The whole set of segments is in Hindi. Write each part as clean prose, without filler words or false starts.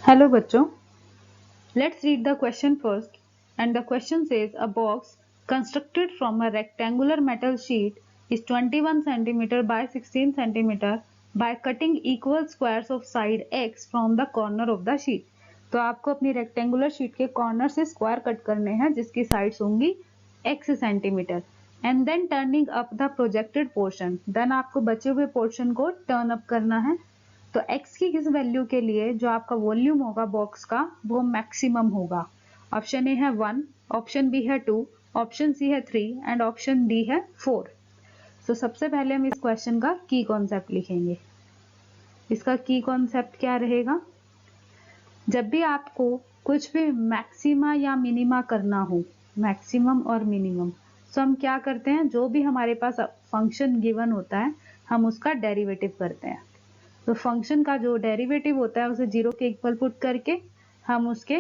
Hello बच्चों, let's read the question first. And the question says a box constructed from a rectangular metal sheet is 21 cm by 16 cm by cutting equal squares of side x from the corner of the sheet. तो आपको अपनी रेक्टेंगुलर शीट के कॉर्नर से स्क्वायर कट करने हैं जिसकी साइड्स होंगी x centimetre and then turning up the projected portion. Then आपको बचे हुए पोर्शन को टर्न अप करना है. तो x की किस वैल्यू के लिए जो आपका वॉल्यूम होगा बॉक्स का वो मैक्सिमम होगा. ऑप्शन ए है 1, ऑप्शन बी है 2, ऑप्शन सी है 3 एंड ऑप्शन डी है 4. तो सबसे पहले हम इस क्वेश्चन का की कॉन्सेप्ट लिखेंगे. इसका की कॉन्सेप्ट क्या रहेगा. जब भी आपको कुछ भी मैक्सिमा या मिनिमा करना हो, मैक्सिमम और मिनिमम, तो हम क्या करते हैं, जो भी हमारे पास फंक्शन गिवन होता है हम उसका डेरिवेटिव करते हैं. तो फंक्शन का जो डेरिवेटिव होता है उसे जीरो के इक्वल पुट करके हम उसके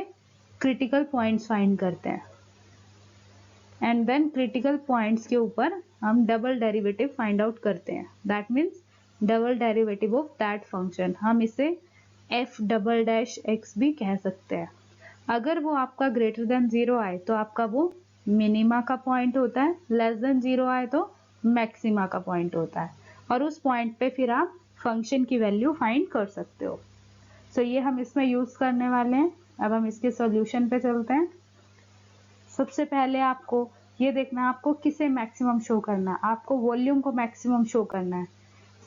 क्रिटिकल पॉइंट्स फाइंड करते हैं एंड देन क्रिटिकल पॉइंट्स के ऊपर हम डबल डेरिवेटिव फाइंड आउट करते हैं. That means double derivative of that function. हम इसे एफ डबल डैश एक्स भी कह सकते हैं. अगर वो आपका ग्रेटर देन जीरो आए तो आपका वो मिनिमा का पॉइंट होता है, लेस देन जीरो आए तो मैक्सिमा का पॉइंट होता है और उस पॉइंट पे फिर आप फंक्शन की वैल्यू फाइंड कर सकते हो. सो ये हम इसमें यूज करने वाले हैं. अब हम इसके सॉल्यूशन पे चलते हैं. सबसे पहले आपको ये देखना है आपको किसे मैक्सिमम शो करना है. आपको वॉल्यूम को मैक्सिमम शो करना है.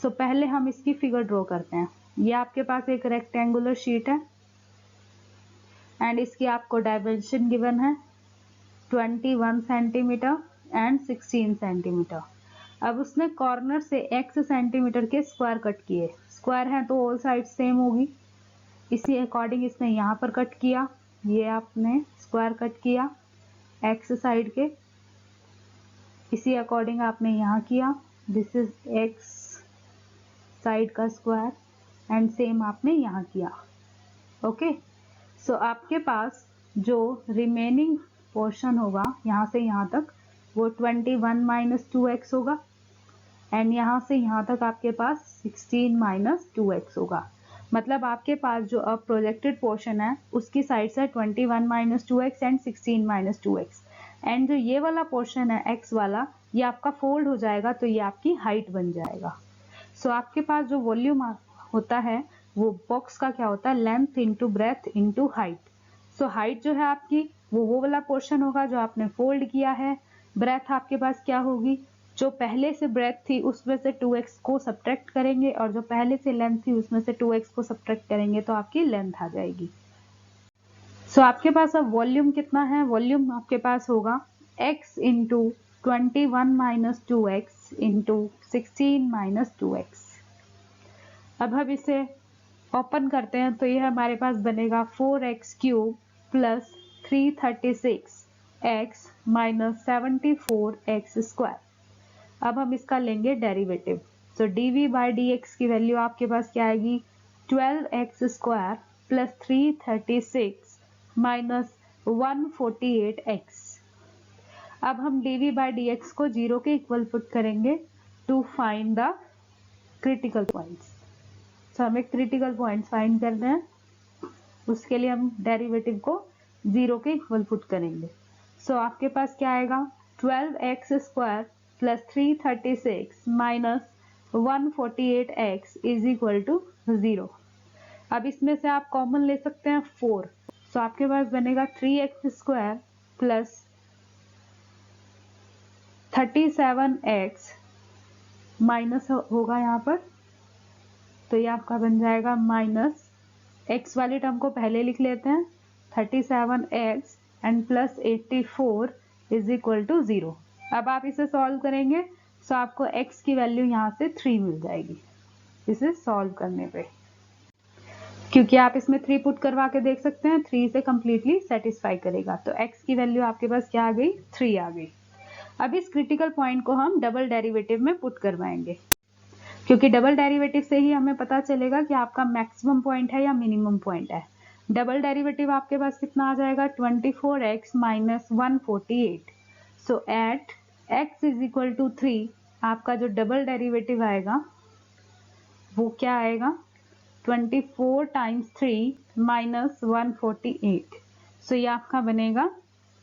सो पहले हम इसकी फिगर ड्रॉ करते हैं. ये आपके पास एक रेक्टेंगुलर शीट है एंड इसकी आपको डायमेंशन गिवन है 21 सेंटीमीटर एंड 16 सेंटीमीटर. अब उसने कॉर्नर से x सेंटीमीटर के स्क्वायर कट किए. स्क्वायर है तो ऑल साइड सेम होगी, इसी अकॉर्डिंग इसने यहाँ पर कट किया. ये आपने स्क्वायर कट किया x साइड के, इसी अकॉर्डिंग आपने यहाँ किया. दिस इज x साइड का स्क्वायर एंड सेम आपने यहाँ किया. ओके, सो आपके पास जो रिमेनिंग पोर्शन होगा यहाँ से यहाँ तक वो 21 माइनस 2x होगा एंड यहाँ से यहाँ तक आपके पास 16 माइनस 2x होगा. मतलब आपके पास जो अब प्रोजेक्टेड पोर्शन है उसकी साइड से 21 minus 2x and 16 minus 2x and जो ये वाला पोर्शन है x वाला ये आपका फोल्ड हो जाएगा तो ये आपकी हाइट बन जाएगा. सो आपके पास जो वॉल्यूम होता है वो बॉक्स का क्या होता है, length into breadth into height. So height जो है आपकी वो वाला पोर्शन होगा जो आपने फोल्ड किया है. ब्रेथ आपके पास क्या होगी, जो पहले से ब्रेथ थी उसमें से 2x को सब्ट्रैक्ट करेंगे और जो पहले से लेंथ थी उसमें से 2x को सब्ट्रैक्ट करेंगे तो आपकी लेंथ आ जाएगी. सो आपके पास अब वॉल्यूम कितना है, वॉल्यूम आपके पास होगा x into 21 minus 2x into 16 minus 2x. अब हम इसे ओपन करते हैं तो ये हमारे पास बनेगा 4x cube plus 336x minus 74x square. अब हम इसका लेंगे डेरिवेटिव. तो dv बाई dx की वैल्यू आपके पास क्या आएगी, 12x square plus 336 minus 148x. अब हम dv बाई dx को जीरो के इक्वल पुट करेंगे to find the critical points. तो हमें क्रिटिकल पॉइंट्स फाइंड करना है, उसके लिए हम डेरिवेटिव को जीरो के इक्वल पुट करेंगे. सो आपके पास क्या आएगा, 12x square plus 336 minus 148x is equal to 0. अब इसमें से आप कॉमन ले सकते हैं 4. सो आपके पास बनेगा 3x square plus 37x minus होगा यहाँ पर तो ये आपका बन जाएगा माइनस x वाली टर्म को पहले लिख लेते हैं 37x and plus 84 is equal to 0. अब आप इसे सॉल्व करेंगे तो आपको x की वैल्यू यहाँ से 3 मिल जाएगी इसे सॉल्व करने पे, क्योंकि आप इसमें 3 पुट करवा के देख सकते हैं 3 से कम्प्लीटली सेटिस्फाई करेगा. तो x की वैल्यू आपके पास क्या आ गई, 3 आ गई. अब इस क्रिटिकल पॉइंट को हम डबल डेरिवेटिव में पुट करवाएंगे, क्योंकि डबल डेरिवेटिव से ही हमें पता चलेगा कि आपका मैक्सिमम पॉइंट है या मिनिमम पॉइंट है. डबल डेरिवेटिव आपके पास कितना आ जाएगा, 24x minus 148. So at x is equal to 3 आपका जो डबल डेरिवेटिव आएगा वो क्या आएगा, 24 टाइम्स 3 माइनस 148. सो ये आपका बनेगा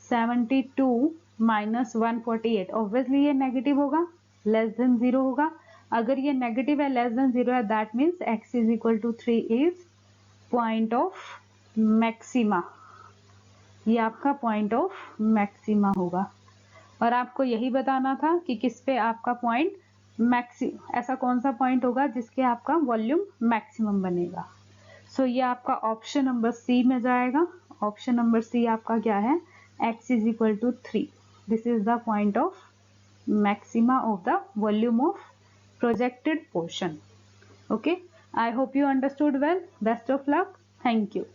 72 माइनस 148. ऑब्वियसली ये नेगेटिव होगा, लेस देन 0 होगा. अगर ये नेगेटिव है, लेस देन 0 है, that means x is equal to 3 is point of maxima. ये आपका पॉइंट ऑफ मैक्सिमा होगा. और आपको यही बताना था कि किस पे आपका पॉइंट ऐसा कौन सा पॉइंट होगा जिसके आपका वॉल्यूम मैक्सिमम बनेगा. सो ये आपका ऑप्शन नंबर सी में जाएगा. ऑप्शन नंबर सी आपका क्या है, x is equal to 3. This is the point of maxima of the volume of projected portion. Okay, I hope you understood well. Best of luck. Thank you.